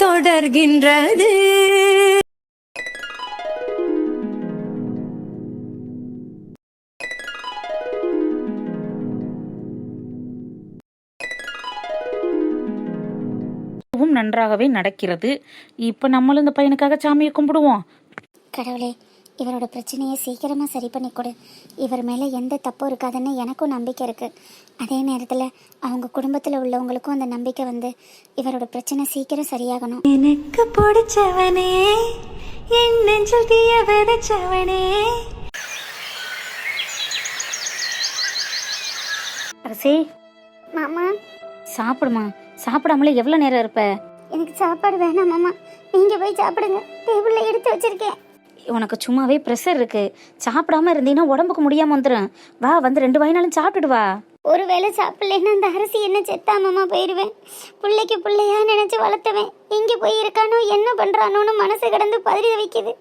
தொடர்கின்றது. நன்றாகவே நடக்கிறது. இப்ப நம்மளும் இந்த பையனுக்காக சாமியை கும்பிடுவோம். கடவுளே, இவரோட பிரச்சனையை சீக்கிரமா சரி பண்ணி கொடு. இவர் மேல எந்த தப்பும் இருக்காதுன்னு எனக்கும் நம்பிக்கை இருக்கு. அதே நேரத்துல அவங்க குடும்பத்துல உள்ளவங்களுக்கும் அந்த நம்பிக்கை வந்து இவரோட பிரச்சனை சீக்கிரம் சரியாகணும். எனக்கு பிடிச்சவனே, என் நெஞ்சில் தீய விதைச்சவனே. அரசி, மாமா, சாப்பிடுமா. சாப்பிடாமலே எவ்வளவு நேரம் இருப்ப? எனக்கு சாப்பாடு வேணாம் மாமா, நீங்க போய் சாப்பிடுங்க. டேபிள்ல எடுத்து வச்சிருக்கேன். உனக்கு சும்மாவே ப்ரெஷர் இருக்கு. சாப்பிடாம இருந்தீங்கன்னா உடம்புக்கு முடியாம வந்துடும். வா, வந்து 2 வாயினாலும் சாப்பிட்டுடு வா. ஒருவேளை சாப்பிடலன்னா அந்த அரசி என்ன செத்தாமமா போயிடுவேன். பிள்ளைக்கு பிள்ளையா நினைச்சு வளர்த்துவேன். எங்க போய் இருக்கானோ என்ன பண்றானோன்னு மனசு கிடந்து பதறி வைக்குது.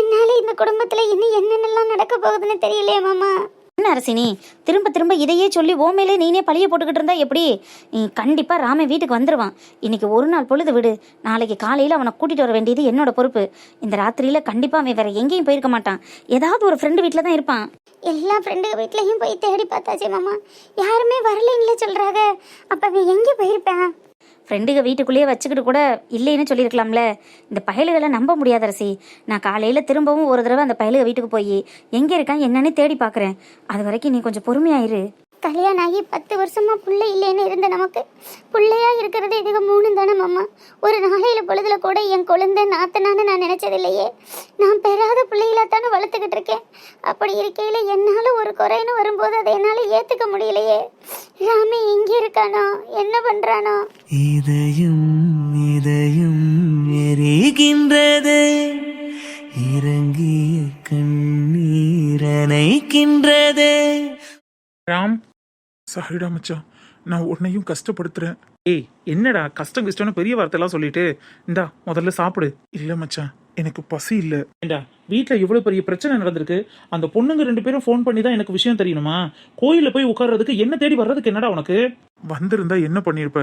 என்னால இந்த குடும்பத்துல இன்னும் என்னென்னலாம் நடக்க போகுதுன்னு தெரியலையே மாமா. என்ன அரசி, நீ திரும்ப திரும்ப இதையே சொல்லி ஓமையிலே நீனே பழிய போட்டுக்கிட்டு இருந்தா எப்படி? நீ கண்டிப்பா ராம வீட்டுக்கு வந்துருவான். இன்னைக்கு ஒரு நாள் பொழுது விடு. நாளைக்கு காலையில அவனை கூட்டிட்டு வர வேண்டியது என்னோட பொறுப்பு. இந்த ராத்திரியில கண்டிப்பா அவன் வேற எங்கேயும் போயிருக்க மாட்டான். ஏதாவது ஒரு ஃப்ரெண்டு வீட்டுல தான் இருப்பான். எல்லா ஃப்ரெண்டு வீட்லயும் போய் தேடி பார்த்தாச்சே மாமா, யாருமே வரலைங்களே சொல்றாங்க. அப்ப அவன் எங்க போயிருப்பான்? ஃப்ரெண்டுக வீட்டுக்குள்ளேயே வச்சுக்கிட்டு கூட இல்லைன்னு சொல்லியிருக்கலாம்ல. இந்த பயலுகளை நம்ப முடியாத அரசி. நான் காலையில் திரும்பவும் ஒரு தடவை அந்த பயலுக வீட்டுக்கு போய் எங்கே இருக்கான் என்னன்னு தேடி பார்க்குறேன். அது வரைக்கும் நீ கொஞ்சம் பொறுமையாயிரு. கல்யாணம் ஆகி 10 வருஷமா புள்ள இல்லைன்னு இருந்த நமக்கு புள்ளையா இருக்கிறது இதுக்கு 3 தானே மாமா. ஒரு நாளையில பொழுதுல கூட என் குழந்தை நாத்தனான்னு நான் நினைச்சதில்லையே. நான் பெறாத பிள்ளைகளாத்தானே வளர்த்துக்கிட்டு இருக்கேன். அப்படி இருக்கையில என்னால ஒரு குறைன்னு வரும்போது அதை என்னால ஏத்துக்க முடியலையே. ராமே எங்க இருக்கானோ, என்ன பண்றானோ? இதயம் இதயம் எரிகின்றது, இறங்கிய கண்ணீர் அணைக்கின்றது. ராம், சாரிடா மச்சான், நான் உன்னையும் கஷ்டப்படுத்துறேன். ஏய், என்னடா கஷ்டம்னு பெரிய வார்த்தைலாம் சொல்லிட்டு இந்தா முதல்ல சாப்பிடு. இல்ல மச்சான், எனக்கு பசி இல்ல. ஏண்டா, வீட்டில் இவ்வளோ பெரிய பிரச்சனை நடந்திருக்கு. அந்த பொண்ணுங்க 2 பேரும் ஃபோன் பண்ணி தான் எனக்கு விஷயம் தெரியணுமா? கோயிலில் போய் உட்கார்றதுக்கு என்ன தேடி வர்றதுக்கு என்னடா உனக்கு? வந்திருந்தா என்ன பண்ணியிருப்ப?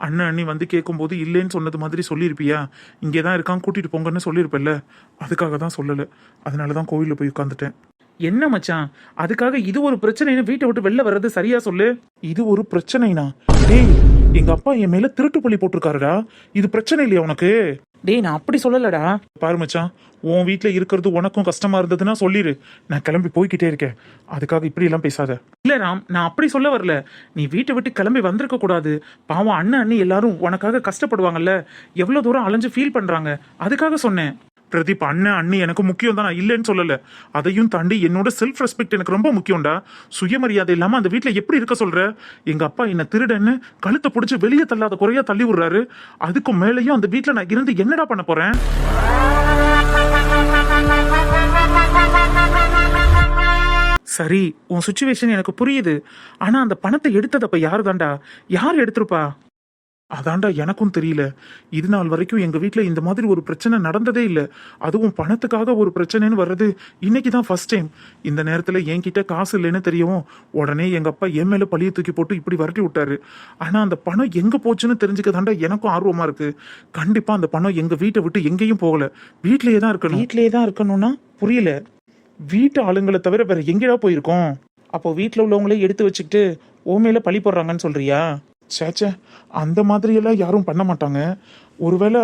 அண்ணன் அண்ணி வந்து கேட்கும்போது இல்லைன்னு சொன்னது மாதிரி சொல்லியிருப்பியா? இங்கே தான் இருக்கான், கூட்டிட்டு போங்கன்னு சொல்லியிருப்பல்ல. அதுக்காக தான் சொல்லலை. அதனால தான் கோயிலில் போய் உட்காந்துட்டேன். என்ன மச்சான், அதுக்காக இது ஒரு பிரச்சனைன்னு வீட்டை விட்டு வெளில வர்றது சரியா சொல்லு? இது ஒரு பிரச்சனைனா? டேய், எங்க அப்பா என் மேல திருட்டு பள்ளி போட்டிருக்காருடா. இது பிரச்சனை இல்லையா உனக்கு? டேய், நான் அப்படி சொல்லலடா. பாரு மச்சான், உன் வீட்டுல இருக்கிறது உனக்கும் கஷ்டமா இருந்ததுன்னா சொல்லிரு. நான் கிளம்பி போய்கிட்டே இருக்கேன். அதுக்காக இப்படி எல்லாம் பேசாத. இல்ல ராம், நான் அப்படி சொல்ல வரல. நீ வீட்டை விட்டு கிளம்பி வந்திருக்க கூடாது. பாவம் அண்ணன் அண்ணி எல்லாரும் உனக்காக கஷ்டப்படுவாங்கல்ல. எவ்வளவு தூரம் அலைஞ்சு ஃபீல் பண்றாங்க, அதுக்காக சொன்னேன். பிரதீப், அண்ணன் அண்ணி எனக்கு முக்கியம் தான், நான் இல்லைன்னு சொல்லல. அதையும் தாண்டி என்னோட செல்ஃப் ரெஸ்பெக்ட் எனக்கு ரொம்ப முக்கியம்டா. சுயமரியாதை இல்லாம அந்த வீட்டுல எப்படி இருக்க சொல்ற? எங்க அப்பா என்ன திருடன்னு கழுத்தை பிடிச்சி வெளியே தள்ளாத குறையா தள்ளி விடுறாரு. அதுக்கும் மேலேயும் அந்த வீட்டுல நான் இருந்து என்னடா பண்ண போறேன்? சரி, உன் சுச்சுவேஷன் எனக்கு புரியுது. ஆனா அந்த பணத்தை எடுத்ததப்ப யாரு தாண்டா? யார் எடுத்திருப்பா? அதாண்டா எனக்கும் தெரியல. இது நாள் வரைக்கும் எங்க வீட்டுல இந்த மாதிரி ஒரு பிரச்சனை நடந்ததே இல்லை. அதுவும் பணத்துக்காக ஒரு பிரச்சனைன்னு வர்றது இன்னைக்கு தான் ஃபர்ஸ்ட் டைம். இந்த நேரத்துல என்கிட்ட காசு இல்லைன்னு தெரியவும் உடனே எங்க அப்பா என் மேல பழிய தூக்கி போட்டு இப்படி விரட்டி விட்டாரு. ஆனா அந்த பணம் எங்க போச்சுன்னு தெரிஞ்சுக்க தாண்டா எனக்கும் ஆர்வமா இருக்கு. கண்டிப்பா அந்த பணம் எங்க வீட்டை விட்டு எங்கேயும் போகல, வீட்லயே தான் இருக்கணும். வீட்லயே தான் இருக்கணும்னா புரியல. வீட்டு ஆளுங்களை தவிர வேற எங்கேயா போயிருக்கோம்? அப்போ வீட்டுல உள்ளவங்களே எடுத்து வச்சுக்கிட்டு ஓ மேல பழி போடுறாங்கன்னு சொல்றியா? சேச்சே, அந்த மாதிரியெல்லாம் யாரும் பண்ண மாட்டாங்க. ஒருவேளை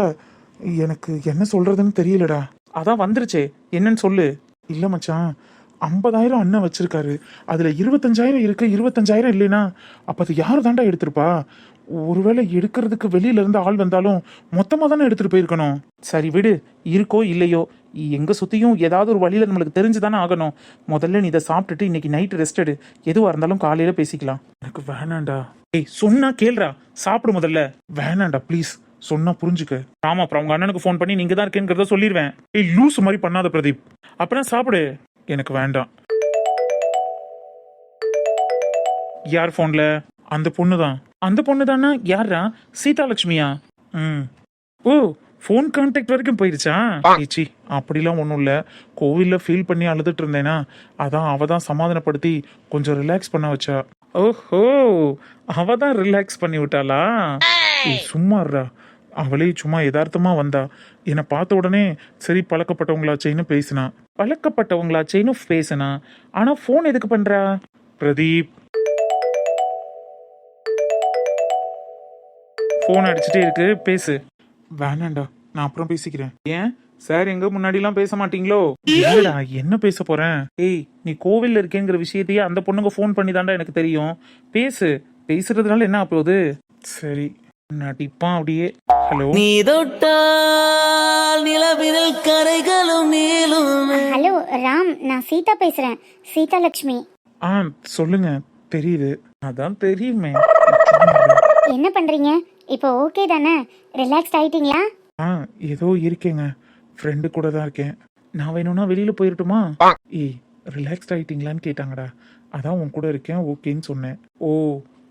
எனக்கு என்ன சொல்றதுன்னு தெரியலடா. அதான் வந்துருச்சே, என்னன்னு சொல்லு. இல்ல மச்சான், 50,000 அண்ணன் வச்சிருக்காரு. அதுல 25,000 இருக்கு, 25,000 இல்லைன்னா அப்ப அது யாரு தாண்டா எடுத்திருப்பா? ஒருவேளை எடுக்கிறதுக்கு வெளியில இருந்து ஆள் வந்தாலும் மொத்தமா தானே எடுத்துட்டு போயிருக்கணும். சரி விடு, இருக்கோ இல்லையோ, எங்க சுத்தியும் ஏதாவது ஒரு வழியில நம்மளுக்கு தெரிஞ்சுதானே ஆகணும். முதல்ல நீ இதை சாப்பிட்டுட்டு இன்னைக்கு நைட்டு ரெஸ்ட் எடு. எதுவா இருந்தாலும் காலையில பேசிக்கலாம். எனக்கு வேணாண்டா. ஏய், சொன்னா கேள்றா, சாப்பிடு முதல்ல. வேணாண்டா ப்ளீஸ், சொன்னா புரிஞ்சுக்க. ஆமா, அப்புறம் உங்க அண்ணனுக்கு ஃபோன் பண்ணி நீங்க தான் இருக்கேங்கிறத சொல்லிடுவேன். ஏய் லூஸ் மாதிரி பண்ணாத பிரதீப். அப்புறம் சாப்பிடு. எனக்கு வேண்டாம். யார் போன்ல? அந்த பொண்ணு தான். அந்த பொண்ணு தானா? யாரா? சீதாலட்சுமியா? ஓ, ஃபோன் கான்டாக்ட் வரைக்கும் போயிருச்சா? ஏச்சி, அப்படிலாம் ஒன்றும் இல்லை. கோவிலில் ஃபீல் பண்ணி அழுதுட்டு இருந்தேனா, அதான் அவ தான் சமாதானப்படுத்தி கொஞ்சம் ரிலாக்ஸ் பண்ண வச்சா. ஓஹோ, அவ தான் ரிலாக்ஸ் பண்ணி விட்டாளா? சும்மாறா, அவளே சும்மா யதார்த்தமா வந்தா. என்னை பார்த்த உடனே சரி பழக்கப்பட்டவங்களாச்சேன்னு பேசினா. பழக்கப்பட்டவங்களாச்சேன்னு பேசினா. ஆனா ஃபோன் எதுக்கு பண்றா? பிரதீப், ஃபோன் அடிச்சுட்டே இருக்கு, பேசு. வேணாண்டா, நான் அப்புறம் பேசிக்கிறேன். ஏன் சார் எங்க முன்னாடிலாம் பேச மாட்டீங்களோ? இல்லடா, என்ன பேச போறேன்? ஏய், நீ கோவில்ல இருக்கேங்கிற விஷயத்தையே அந்த பொண்ணுங்க ஃபோன் பண்ணி தாண்டா எனக்கு தெரியும். பேசு. பேசுறதுனால என்ன ஆகுது? சரி, நடிப்பான் அப்படியே. ஹலோ, நீ தொட்டால் நிலவினில் கரைகளும் நீளும். ஹலோ ராம், நான் சீதா பேசுறேன். சீதா லட்சுமி. ஆ சொல்லுங்க. தெரியுது, அதான் தெரியுமே. என்ன பண்றீங்க? இப்போ ஓகே தானே? ரிலாக்ஸ்ட் ஆயிட்டீங்களா? ஆ ஏதோ இருக்கேங்க, ஃப்ரெண்டு கூட தான் இருக்கேன். நான் வேணும்னா வெளியில போயிருட்டுமா? ஏய், ரிலாக்ஸ்ட் ஆயிட்டீங்களான்னு கேட்டாங்கடா, அதான் உன் கூட இருக்கேன் ஓகேன்னு சொன்னேன். ஓ,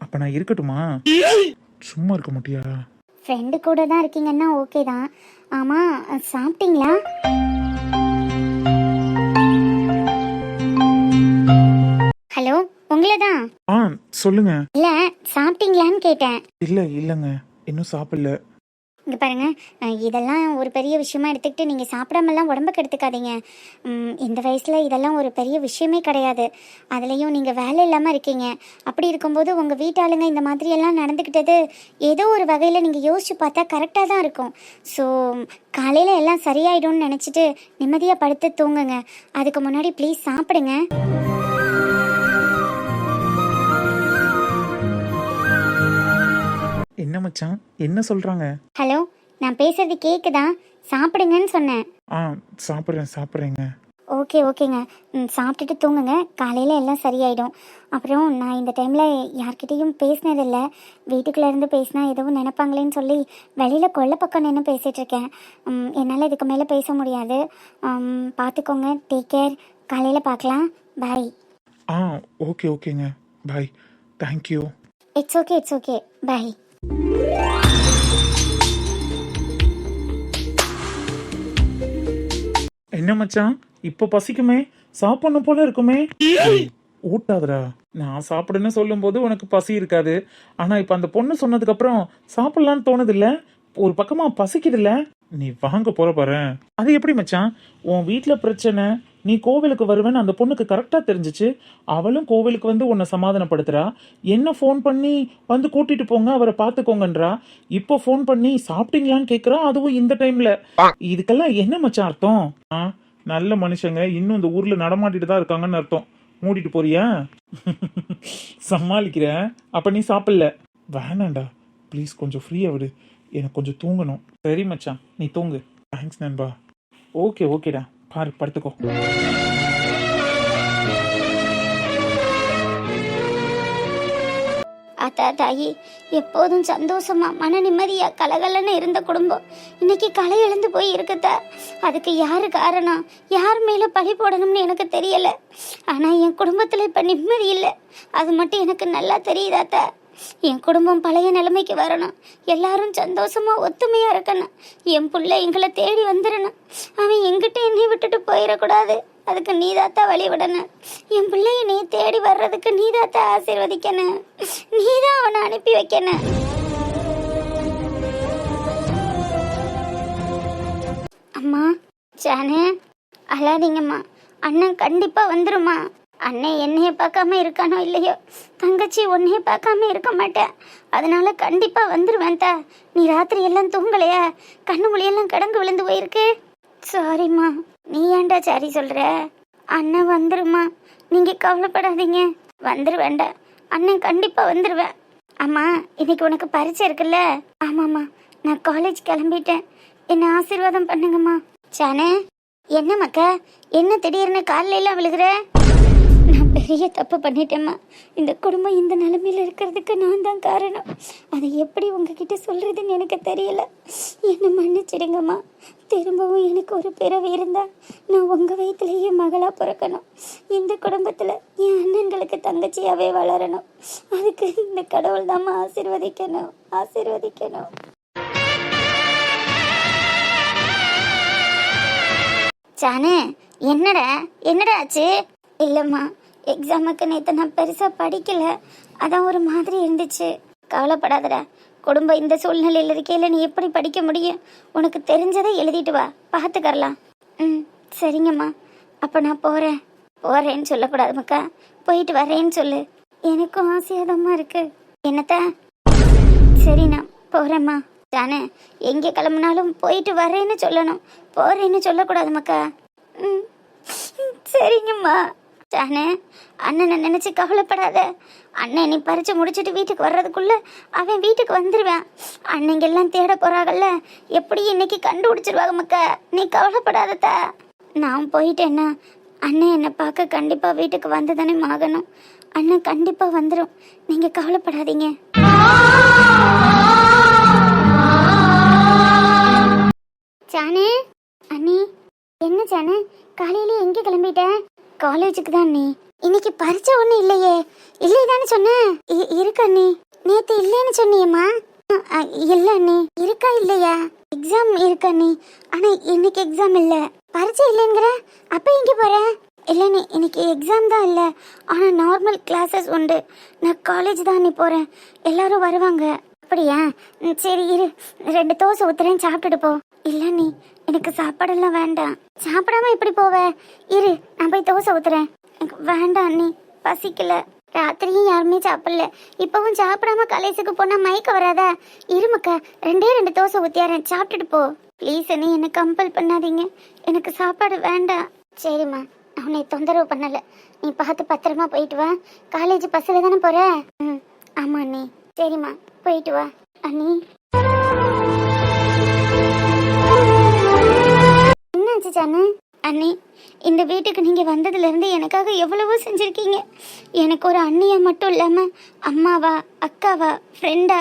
அப்ப நான் இருக்கட்டுமா? சும்மா இருக்க மாட்டியா? ஃப்ரெண்டு கூட தான் இருக்கீங்கன்னா ஓகே தான். ஆமா, சாப்பிட்டீங்களா? ஹலோ, உங்களை தான். ஆ சொல்லுங்க. இல்ல, சாப்பிட்டீங்களான்னு கேட்டேன். இல்லைங்க, இன்னும் சாப்பிடல. இங்கே பாருங்க, இதெல்லாம் ஒரு பெரிய விஷயமா எடுத்துக்கிட்டு நீங்கள் சாப்பிடாமலாம் உடம்பு கெடுத்துக்காதீங்க. இந்த வயசில் இதெல்லாம் ஒரு பெரிய விஷயமே கிடையாது. அதுலேயும் நீங்கள் வேலை இல்லாமல் இருக்கீங்க. அப்படி இருக்கும்போது உங்கள் வீட்டாளுங்க இந்த மாதிரியெல்லாம் நடந்துக்கிட்டது ஏதோ ஒரு வகையில் நீங்கள் யோசிச்சு பார்த்தா கரெக்டாக தான் இருக்கும். ஸோ காலையில் எல்லாம் சரியாயிடும்னு நினச்சிட்டு நிம்மதியாக படுத்து தூங்குங்க. அதுக்கு முன்னாடி ப்ளீஸ் சாப்பிடுங்க. என்ன மச்சான், என்ன சொல்றாங்க? ஹலோ, நான் பேசுறது கேட்குதா? சாப்பிடுங்கன்னு சொன்னேன். ஆ சாப்பிட்றேங்க. ஓகேங்க. சாப்பிட்டுட்டு தூங்குங்க. காலையில் எல்லாம் சரியாயிடும். அப்புறம் நான் இந்த டைமில் யார்கிட்டையும் பேசினதில்லை. வீட்டுக்குள்ளே இருந்து பேசினா எதுவும் நினைப்பாங்களேன்னு சொல்லி வெளியில் கொல்லை பக்கம் நின்று பேசிகிட்ருக்கேன். என்னால் இதுக்கு மேலே பேச முடியாது. பார்த்துக்கோங்க. Take care. காலையில் பார்க்கலாம். பாய். ஆ ஓகேங்க, bye. Thank you. It's okay. Bye. என்ன மச்சான், இப்ப பசிக்குமே, சாப்பிடணும் போல இருக்குமே. ஊட்டாதடா. நான் சாப்பிடுன்னு சொல்லும் போது உனக்கு பசி இருக்காது. ஆனா இப்ப அந்த பொண்ணு சொன்னதுக்கு அப்புறம் சாப்பிடலான்னு தோணுது இல்ல? ஒரு பக்கமா பசிக்குது இல்ல? நீ வாங்க போற பாரு. அது எப்படி மச்சான்? உன் வீட்டுல பிரச்சனை, நீ கோவிலுக்கு வருவேன்னு அந்த பொண்ணுக்கு கரெக்டா தெரிஞ்சிச்சு. அவளும் கோவிலுக்கு வந்து உன்னை சமாதானப்படுத்துறா. என்ன ஃபோன் பண்ணி வந்து கூட்டிட்டு போங்க, அவரை பாத்துக்கோங்கன்றா. இப்போ ஃபோன் பண்ணி சாப்பிட்டீங்களான்னு கேக்குறா, அதுவும் இந்த டைம்ல. இதுக்கெல்லாம் என்ன மச்சான் அர்த்தம்? நல்ல மனுஷங்க இன்னும் இந்த ஊர்ல நடமாட்டிட்டு தான் இருக்காங்கன்னு அர்த்தம். மூடிட்டு போறியா? சமாளிக்கிற. அப்ப நீ சாப்பிடல. வேணாண்டா, ப்ளீஸ் கொஞ்சம் ஃப்ரீயா விடு, எனக்கு கொஞ்சம் தூங்கணும். சரி மச்சான், நீ தூங்கு. தேங்க்ஸ் நண்பா. ஓகேடா, பாரு, படுத்துக்கோ. அத்தா தாயி, எப்போதும் சந்தோஷமா மன நிம்மதியா கலகலன்னு இருந்த குடும்பம் இன்னைக்கு களை இழந்து போய் இருக்குதா. அதுக்கு யாரு காரணம்? யார் மேல பழி போடணும்னு எனக்கு தெரியல. ஆனா என் குடும்பத்துல இப்ப நிம்மதி இல்லை. அது மட்டும் எனக்கு நல்லா தெரியுதாத்தா. என் குடும்பம் பழைய நிலைமைக்கு வரணும். எல்லாரும் சந்தோஷமா ஒத்துமையா இருக்கணும். என் புள்ள எங்களை தேடி வந்துடணும். அவன் எங்கிட்ட என்னை விட்டுட்டு போயிடக்கூடாது. அதுக்கு நீதாத்தா வழி விடணும். என் பிள்ளைய நீ தேடி வர்றதுக்கு நீதாத்தா ஆசீர்வதிக்கணும். நீதான் அவனை அனுப்பி வைக்கணும். அம்மா, ஜானு, அழாதீங்கம்மா. அண்ணன் கண்டிப்பா வந்துருமா. அண்ணன் என்னைய பார்க்காம இருக்கானோ இல்லையோ, தங்கச்சி உன்னைய பார்க்காம இருக்க மாட்டேன். அதனால கண்டிப்பா வந்துருவேன் தா. நீ ராத்திரி எல்லாம் தூங்கலையா? கண்ணு மொழியெல்லாம் கடங்கு விழுந்து போயிருக்கு. சாரிம்மா. நீ ஏன்டா சாரி சொல்ற? அண்ணன் வந்துருமா, நீங்க கவலைப்படாதீங்க. வந்துருவேண்டா, அண்ணன் கண்டிப்பா வந்துருவேன். அம்மா, இன்னைக்கு உனக்கு பரீட்சை இருக்குல்ல? ஆமாம்மா, நான் காலேஜ் கிளம்பிட்டேன். என்ன ஆசீர்வாதம் பண்ணுங்கம்மா. சானே, என்ன மக்கா, என்ன திடீர்னு காலையில எல்லாம் விழுகிற? நான் பெரிய தப்பு பண்ணிட்டேம்மா. இந்த குடும்பம் இந்த நிலைமையில இருக்கிறதுக்கு நான் தான் காரணம். அதை எப்படி உங்ககிட்ட சொல்றதுன்னு எனக்கு தெரியல. என்னை மன்னிச்சிடுங்கம்மா. திரும்பவும் எனக்கு ஒரு பிறவி இருந்தா நான் உங்க வயிற்றுலேயே மகளா பிறக்கணும். இந்த குடும்பத்துல என் அண்ணன்களுக்கு தங்கச்சியாவே வளரணும். அதுக்கு இந்த கடவுள் தாம்மா ஆசீர்வதிக்கணும். சானே, என்னடா ஆச்சு? இல்லைம்மா, எக்ஸாமுக்கு நேற்று நான் பெருசாக படிக்கல, அதான் ஒரு மாதிரி இருந்துச்சு. கவலைப்படாதடா, குடும்பம் இந்த சூழ்நிலையில் இருக்கையில் நீ எப்படி படிக்க முடியும்? உனக்கு தெரிஞ்சதை எழுதிட்டு வா, பார்த்துக்கறலாம். ம், சரிங்கம்மா. அப்போ நான் போகிறேன்னு சொல்லக்கூடாது மக்கா, போயிட்டு வரேன்னு சொல்லு. எனக்கும் ஆசையாதம்மா இருக்கு. என்னத்த? சரி, நான் போகிறேம்மா. தானே எங்கே கிளம்புனாலும் போயிட்டு வரேன்னு சொல்லணும், போகிறேன்னு சொல்லக்கூடாது மக்கா. ம், சரிங்கம்மா. தானே அண்ணனை நினச்சி கவலைப்படாத. அண்ணன் நீ பறிச்சு முடிச்சுட்டு வீட்டுக்கு வர்றதுக்குள்ள அவன் வீட்டுக்கு வந்துடுவேன். அன்னைங்கெல்லாம் தேட போறாங்கல்ல, எப்படி இன்னைக்கு கண்டுபிடிச்சிருவாங்க மக்கா. நீ கவலைப்படாததா. நான் போயிட்டேன்னா அண்ணன் என்னை பார்க்க கண்டிப்பா வீட்டுக்கு வந்து தானே ஆகணும். அண்ணன் கண்டிப்பா வந்துடும், நீங்க கவலைப்படாதீங்க. சானே, அண்ணி. என்ன சானே, காலையில எங்க கிளம்பிட்ட? காலேஜுக்கு தான் அண்ணி. இன்னைக்கு பரிச்சை ஒன்றும் இல்லையே? இல்லை தானே சொன்னேன். இருக்கு அண்ணி. நேற்று இல்லைன்னு சொன்னியம்மா? இல்லை அண்ணி. இருக்கா இல்லையா? எக்ஸாம் இருக்கு அண்ணி, ஆனால் இன்னைக்கு எக்ஸாம் இல்லை. பரிச்சை இல்லைங்கிற? அப்போ எங்கே போற? இல்லை நீ, இன்னைக்கு எக்ஸாம் தான் இல்லை, ஆனால் நார்மல் கிளாஸஸ் உண்டு. நான் காலேஜ் தான் அண்ணி போகிறேன், எல்லாரும் வருவாங்க. அப்படியா? சரி இரு, 2 தோசை ஊத்துறேன், சாப்பிட்டுட்டு போ. இல்லை நீ, எனக்கு சாப்பாடெல்லாம் வேண்டாம். சாப்பிடாம எப்படி போவ? இரு, நான் போய் தோசை ஊத்துறேன். எனக்கு வேண்டாம் அண்ணி, பசிக்கல. ராத்திரியும் யாருமே சாப்பிடல, இப்பவும் சாப்பிடாம காலேஜுக்கு போனா மயக்க வராதா? இருமக்கா, 2 தோசை ஊத்தியாரேன், சாப்பிட்டுட்டு போ. ப்ளீஸ் அண்ணி, என்னை கம்பல் பண்ணாதீங்க, எனக்கு சாப்பாடு வேண்டாம். சரிம்மா, நான் உன்னை தொந்தரவு பண்ணல, நீ பார்த்து பத்திரமா போயிட்டு வா. காலேஜ் பஸ்ஸில் தானே போற? ம், ஆமா அண்ணி. சரிம்மா, போயிட்டு வா அண்ணி. என்னாச்சு சானு? அண்ணி, இந்த வீட்டுக்கு நீங்க வந்ததுல இருந்து எனக்காக எவ்வளவோ செஞ்சிருக்கீங்க. எனக்கு ஒரு அண்ணியா மட்டும் இல்லாம அம்மாவா, அக்காவா, ஃப்ரெண்டா,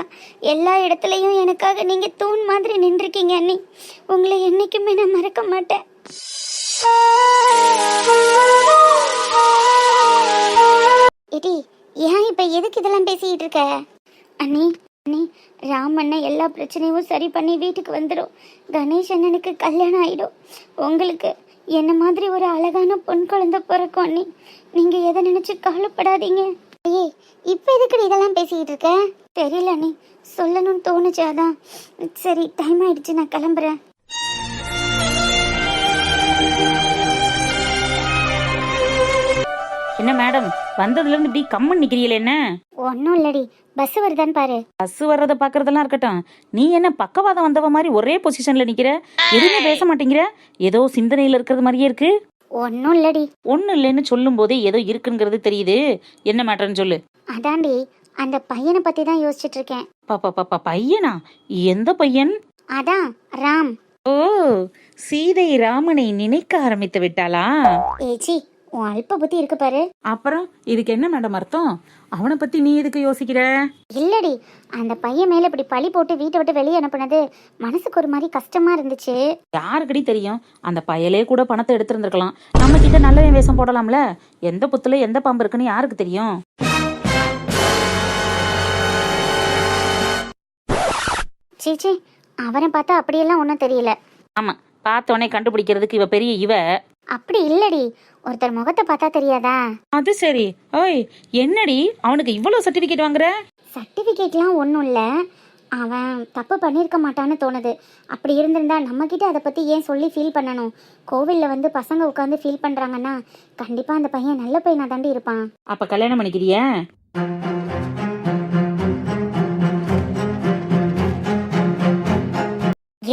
எல்லா இடத்துலயும் எனக்காக நீங்க தூண் மாதிரி நின்றுருக்கீங்க அண்ணி. உங்களை என்னைக்குமே நான் மறக்க மாட்டேன். எடி, ஏன் இப்ப எதுக்கு இதெல்லாம் பேசிக்கிட்டு இருக்க? அண்ணி, அண்ணி, ராமண்ணன் எல்லா பிரச்சனையும் சரி பண்ணி வீட்டுக்கு வந்துடும். கணேஷ் அண்ணனுக்கு கல்யாணம் ஆயிடும். உங்களுக்கு என்ன மாதிரி ஒரு அழகான பொன் குழந்தை பிறக்கும் அண்ணி. நீங்க எதை நினைச்சு கவலைப்படாதீங்க. ஏய், இப்ப எதுக்கு இதெல்லாம் பேசிக்கிட்டு இருக்க? தெரியல அண்ணி, சொல்லணும்னு தோணுச்சு, அதான். சரி, டைம் ஆயிடுச்சு, நான் கிளம்புறேன். என்ன மேடம், வந்ததுல இருந்து இப்படி கம்மன் நிக்கிறீங்களே? என்ன? ஒன்னும் இல்லடி, பஸ் வருதான்னு பாரு. பஸ் வர்றத பாக்குறதெல்லாம் இருக்கட்டும், நீ என்ன பக்கவாதம் வந்தவ மாதிரி ஒரே பொசிஷன்ல நிக்கிற? எதுவுமே பேச மாட்டேங்கிற? ஏதோ சிந்தனையில இருக்கிறது மாதிரியே இருக்கு. ஒன்னும் இல்லடி. ஒன்னும் இல்லைன்னு சொல்லும் போதே ஏதோ இருக்குங்கிறது தெரியுது. என்ன மேட்டர்ன்னு சொல்லு. அதாண்டி, அந்த பையனை பத்தி தான் யோசிச்சுட்டு இருக்கேன். பாப்பா, பையனா? எந்த பையன்? அதான் ராம். ஓ, சீதை ராமனை நினைக்க ஆரம்பித்து விட்டாளா? ஏச்சி, உன் அல்ப புத்தி இருக்கு பாரு. அப்புறம் இதுக்கு என்ன மேடம் அர்த்தம்? அவனை பத்தி நீ எதுக்கு யோசிக்கிற? இல்லடி, அந்த பையன் மேல இப்படி பழி போட்டு வீட்டை விட்டு வெளியே அனுப்புனது மனசுக்கு ஒரு மாதிரி கஷ்டமா இருந்துச்சு. யாருக்கடி தெரியும்? அந்த பயலே கூட பணத்தை எடுத்திருந்திருக்கலாம். நம்ம கிட்ட நல்ல வேஷம் போடலாம்ல. எந்த புத்துல எந்த பாம்பு இருக்குன்னு யாருக்கு தெரியும்? சீச்சி, அவனை பார்த்தா அப்படியெல்லாம் ஒன்றும் தெரியல. ஆமா, பார்த்தோன்னே கண்டுபிடிக்கிறதுக்கு இவ பெரிய இவ. அப்படி இல்லடி, ஒருத்தர் முகத்தை பார்த்தா தெரியாதா? அது சரி. ஓய், என்னடி அவனுக்கு இவ்வளவு சர்டிபிகேட் வாங்குற? சர்டிஃபிகேட்லாம் ஒன்றும் இல்லை, அவன் தப்பு பண்ணியிருக்க மாட்டான்னு தோணுது. அப்படி இருந்திருந்தா நம்மக்கிட்ட அதை பற்றி ஏன் சொல்லி ஃபீல் பண்ணணும்? கோவிலில் வந்து பசங்க உட்காந்து ஃபீல் பண்ணுறாங்கன்னா கண்டிப்பாக அந்த பையன் நல்ல பையனாக தாண்டி இருப்பான். அப்ப கல்யாணம் பண்ணிக்கிறியா?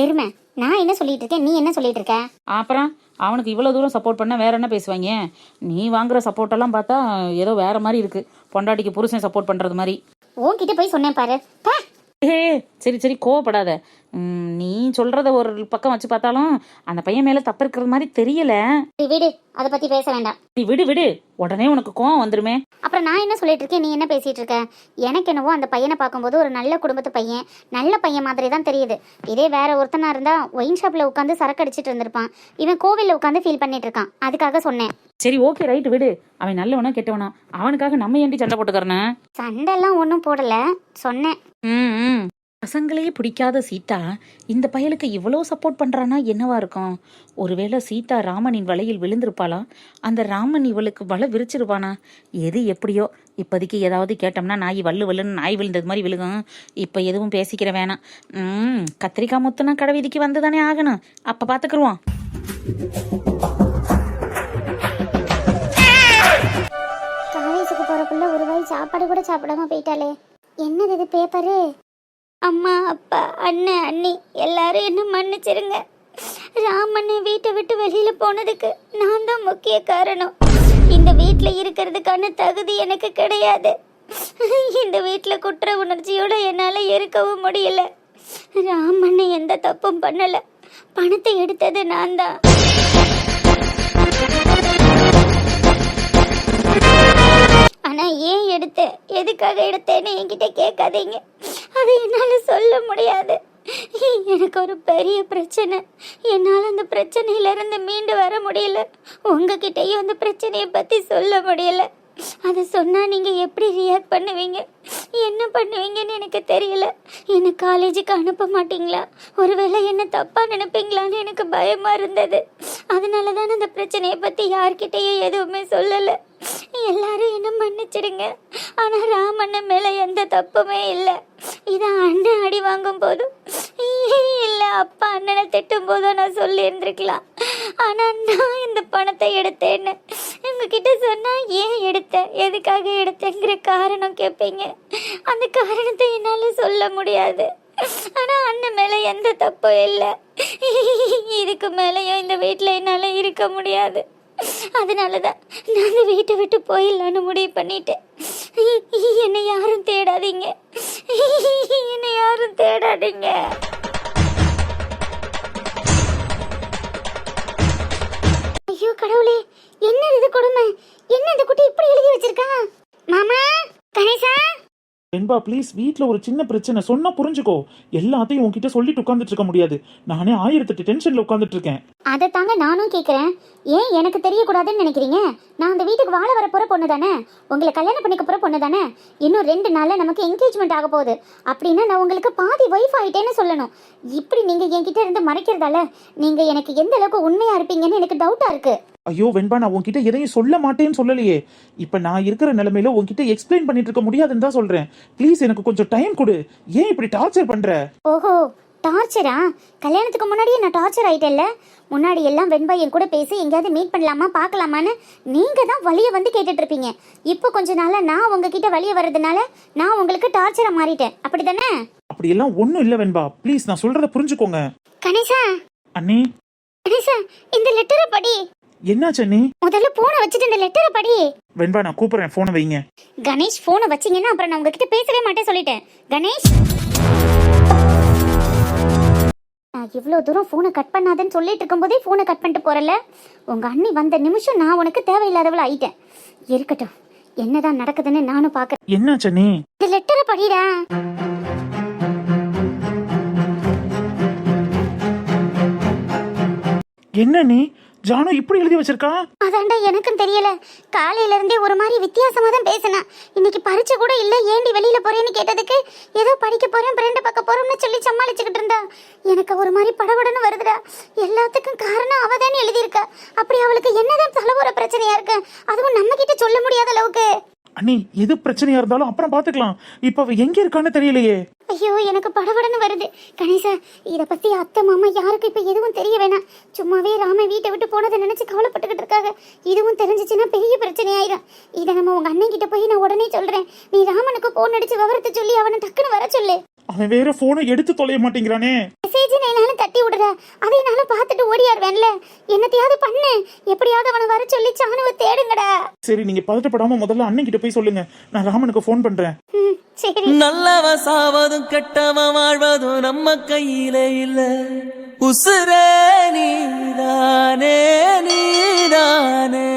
எருமை, நான் என்ன சொல்லிட்டு இருக்கேன், நீ என்ன சொல்லிட்டு இருக்க? அப்புறம் அவனுக்கு இவ்வளவு தூரம் சப்போர்ட் பண்ண வேற என்ன பேசுவாங்க? நீ வாங்குற சப்போர்ட் எல்லாம் பார்த்தா ஏதோ வேற மாதிரி இருக்கு. பொண்டாட்டிக்கு புருஷன் சப்போர்ட் பண்றது மாதிரி. உன்கிட்ட போய் சொன்னேன் பாரு. ஏ, சரி கோவப்படாத. நீ சொல்றத ஒரு பக்கம் வச்சு பார்த்தாலும் அந்த பையன் மேல தப்பு இருக்கிற மாதிரி தெரியல. விடு, அதை பத்தி பேச வேண்டாம். நீ விடு, உடனே உனக்கு கோவம் வந்துருமே. அப்புறம் நான் என்ன சொல்லிட்டு இருக்கேன், நீ என்ன பேசிட்டு இருக்க? எனக்கு என்னவோ அந்த பையனை பார்க்கும்போது ஒரு நல்ல குடும்பத்து பையன், நல்ல பையன் மாதிரி தான் தெரியுது. இதே வேற ஒருத்தனா இருந்தா ஒயின் ஷாப்ல உட்காந்து சரக்கு அடிச்சிட்டு இருந்திருப்பான். இவன் கோவில்ல உட்காந்து ஃபீல் பண்ணிட்டு இருக்கான், அதுக்காக சொன்னேன். சரி, ஓகே, ரைட், விடு. அவன் நல்லவனா கெட்டவனா? அவனுக்காக நம்ம ஏண்டி சண்டை போட்டுக்கறன? சண்டை எல்லாம் ஒன்றும் போடல, சொன்னேன். பசங்களே பிடிக்காத சீதா இந்த பயலுக்கு இவ்வளோ சப்போர்ட் பண்ணுறான்னா என்னவா இருக்கும்? ஒருவேளை சீதா ராமனின் வலையில் விழுந்திருப்பாளா? அந்த ராமன் இவளுக்கு வலை விரிச்சிருப்பானா? எது எப்படியோ இப்போதைக்கு ஏதாவது கேட்டோம்னா நாய் வல்லுன்னு நாய் விழுந்தது மாதிரி விழுகும். இப்போ எதுவும் பேசிக்கிற வேணாம். கத்திரிக்காய் முத்துனா கடை வீதிக்கு வந்து தானே ஆகணும். அப்போ பார்த்துக்குருவோம். காலேஜுக்கு போறக்குள்ள ஒரு வாய் சாப்பாடு கூட சாப்பிடாம போயிட்டாலே. என்னது இது பேப்பரு? அம்மா, அப்பா, அண்ணன், அண்ணி எல்லாரும் என்ன மன்னிச்சிருங்க. ராமண்ண வீட்டை விட்டு வெளியில போனதுக்கு நான் தான் முக்கிய காரணம். இந்த வீட்டில் இருக்கிறதுக்கான தகுதி எனக்கு கிடையாது. இந்த வீட்டில் குற்ற உணர்ச்சியோட என்னால் இருக்கவும் முடியல. ராமண்ண எந்த தப்பும் பண்ணல. பணத்தை எடுத்தது நான் தான். ஆனா ஏன் எடுத்தேன், எதுக்காக எடுத்தேன்னு என்கிட்ட கேட்காதீங்க. அது என்னால சொல்ல முடியாது. எனக்கு ஒரு பெரிய பிரச்சனை. என்னால் அந்த பிரச்சனையில இருந்து மீண்டு வர முடியல. உங்ககிட்டயும் அந்த பிரச்சனையை பத்தி சொல்ல முடியல. அதை சொன்னா நீங்க எப்படி ரியாக்ட் பண்ணுவீங்க, என்ன பண்ணுவீங்கன்னு எனக்கு தெரியல. என்னை காலேஜுக்கு அனுப்ப மாட்டீங்களா, ஒருவேளை என்ன தப்பா நினைப்பீங்களான்னு எனக்கு பயமா இருந்தது. அதனாலதான் அந்த பிரச்சனையை பத்தி யார்கிட்டயும் எதுவுமே சொல்லல. எல்லாரும் என்ன மன்னிச்சிடுங்க. ஆனா ராமண்ணன் மேல எந்த தப்புமே இல்லை. இதை அண்ணன் அடி வாங்கும் போதும் இல்லை, அப்பா அண்ணனை திட்டும் போதும் நான் சொல்லி இருந்திருக்கலாம். ஆனா நான் இந்த பணத்தை எடுத்தேன்னு உங்ககிட்ட சொன்னா ஏன் எடுத்தேன், எதுக்காக எடுத்தேங்கிற காரணம் கேட்பீங்க. அந்த காரணத்தை என்னால சொல்ல முடியாது. ஆனா அண்ணன் மேல எந்த தப்பும் இல்லை. இதுக்கு மேலேயும் இந்த வீட்டுல என்னால இருக்க முடியாது. அதனாலதான் நான் இந்த வீட்டை விட்டு போயிடலான்னு முடிவு பண்ணிட்டேன். என்னை யாரும் தேடாதீங்க, என்னை யாரும் தேடாதீங்க. ஐயோ கடவுளே, என்ன இது கொடுமை? என்ன இந்த குட்டி இப்படி எழுதி வச்சிருக்கா? மாமா, கணேசா. வெண்பா ப்ளீஸ், வீட்டில் ஒரு சின்ன பிரச்சனை சொன்னா புரிஞ்சுக்கோ. எல்லாத்தையும் உன்கிட்ட சொல்லிட்டு உட்காந்துட்டு இருக்க முடியாது. நானே 1008 டென்ஷன்ல உட்காந்துட்டு இருக்கேன். அதை தாங்க நானும் கேட்குறேன். ஏன் எனக்கு தெரியக்கூடாதுன்னு நினைக்கிறீங்க? நான் அந்த வீட்டுக்கு வாழ வர போகிற பொண்ணு தானே, உங்களை கல்யாணம் பண்ணிக்க போகிற பொண்ணு தானே. இன்னும் 2 நாளில் நமக்கு என்கேஜ்மெண்ட் ஆக போகுது. அப்படின்னா நான் உங்களுக்கு பாதி ஒய்ஃப் ஆகிட்டேன்னு சொல்லணும். இப்படி நீங்கள் என்கிட்ட இருந்து மறைக்கிறதால நீங்கள் எனக்கு எந்த அளவுக்கு உண்மையாக இருப்பீங்கன்னு எனக்கு டவுட்டாக இருக்குது. ஐயோ வெண்பா, நான் உன்கிட்ட எதையும் சொல்ல மாட்டேன்னு சொல்லலையே. இப்போ நான் இருக்கிற நிலைமையில உன்கிட்ட எக்ஸ்பிளைன் பண்ணிட்டு இருக்க முடியாதுன்னு தான் சொல்றேன். ப்ளீஸ் எனக்கு கொஞ்சம் டைம் கொடு. ஏன் இப்படி டார்ச்சர் பண்ற? ஓஹோ, டார்ச்சரா? கல்யாணத்துக்கு முன்னாடியே நான் டார்ச்சர் ஆயிட்டேன்ல. முன்னாடி எல்லாம் வெண்பா என் கூட பேசி எங்கேயாவது மீட் பண்ணலாமா பார்க்கலாமான்னு நீங்கள் தான் வழியை வந்து கேட்டுட்டு இருப்பீங்க. இப்போ கொஞ்ச நாளாக நான் உங்ககிட்ட வழியை வர்றதுனால நான் உங்களுக்கு டார்ச்சராக மாறிட்டேன், அப்படி தானே? அப்படியெல்லாம் ஒன்றும் இல்லை வெண்பா, ப்ளீஸ் நான் சொல்றத புரிஞ்சுக்கோங்க. கணேசா. அண்ணி. கணேசா, இந்த லெட்டரை படி. என்னாச்சு அண்ணி? முதல்ல போனை வச்சுட்டு இந்த லெட்டரை படி. வெண்பா நான் கூப்பிடுறேன், போனை வைங்க. கணேஷ், போனை வச்சீங்கன்னா அப்புறம் நான் உங்ககிட்ட பேசவே மாட்டேன் சொல்லிட்டேன். கணேஷ், நான் இவ்வளோ தூரம் ஃபோனை கட் பண்ணாதேன்னு சொல்லிட்டு இருக்கும்போதே ஃபோனை கட் பண்ணிட்டு போறல. உங்க அண்ணி வந்த நிமிஷம் நான் உனக்கு தேவையில்லாதவள ஆயிட்டேன். இருக்கட்டும், என்னதான் நடக்குதுன்னு நானும் பாக்குறேன். என்னாச்சு அண்ணி? இந்த லெட்டரை படிடா. என்ன நீ ஜானு இப்படி எழுதி வச்சிருக்கா? அதாண்டா எனக்கும் தெரியல. காலையில இருந்தே ஒரு மாதிரி வித்தியாசமா தான் பேசினா. இன்னைக்கு பரீட்சை கூட இல்ல, ஏண்டி வெளியில போறேன்னு கேட்டதுக்கு ஏதோ படிக்க போறேன், ஃப்ரெண்ட் பார்க்க போறோம்னு சொல்லி சமாளிச்சுக்கிட்டு இருந்தா. எனக்கு ஒரு மாதிரி படபடன்னு வருதுடா. எல்லாத்துக்கும் காரணம் அவதானே எழுதியிருக்கா. அப்படி அவளுக்கு என்னதான் தலைவர பிரச்சனையா இருக்கு, அதுவும் நம்ம கிட்ட சொல்ல முடியாத அளவுக்கு. அண்ணி எது பிரச்சனையா இருந்தாலும் அப்புறம் பாத்துக்கலாம். இப்ப அவ எங்க இருக்கான்னு தெரியலையே. ஐயோ, எனக்கு படபடன்னு வருது. கணேசா, இத பத்தி அத்தை மாமா யாருக்கு இப்ப எதுவும் தெரிய வேணாம். சும்மாவே ராம வீட்டை விட்டு போனதை நினைச்சு கவலைப்பட்டுக்கிட்டு இருக்காங்க. இதுவும் தெரிஞ்சிச்சுன்னா பெரிய பிரச்சனை ஆயிடும். இதை நம்ம உங்க அண்ணன் கிட்ட போய் நான் உடனே சொல்றேன். நீ ராமனுக்கு போன் அடிச்சு விவரத்தை சொல்லி அவனை டக்குன்னு வர சொல்லு. அவன் வேற போனை எடுத்து தொலைய மாட்டேங்கிறானே. மெசேஜ் என்னாலும் தட்டி விடுற, அதை என்னாலும் பார்த்துட்டு ஓடியாருவேன்ல. என்னத்தையாவது பண்ணு, எப்படியாவது அவனை வர சொல்லி சாணுவை தேடுங்கடா. சரி, நீங்க பதட்டப்படாம முதல்ல அண்ணன் கிட்ட போய் சொல்லுங்க. நான் ராமனுக்கு போன் பண்றேன். சரி. நல்லவ சாவதும் கெட்டவ வாழ்வதும் நம்ம கையில இல்ல. உசுரே நீதானே நீதானே.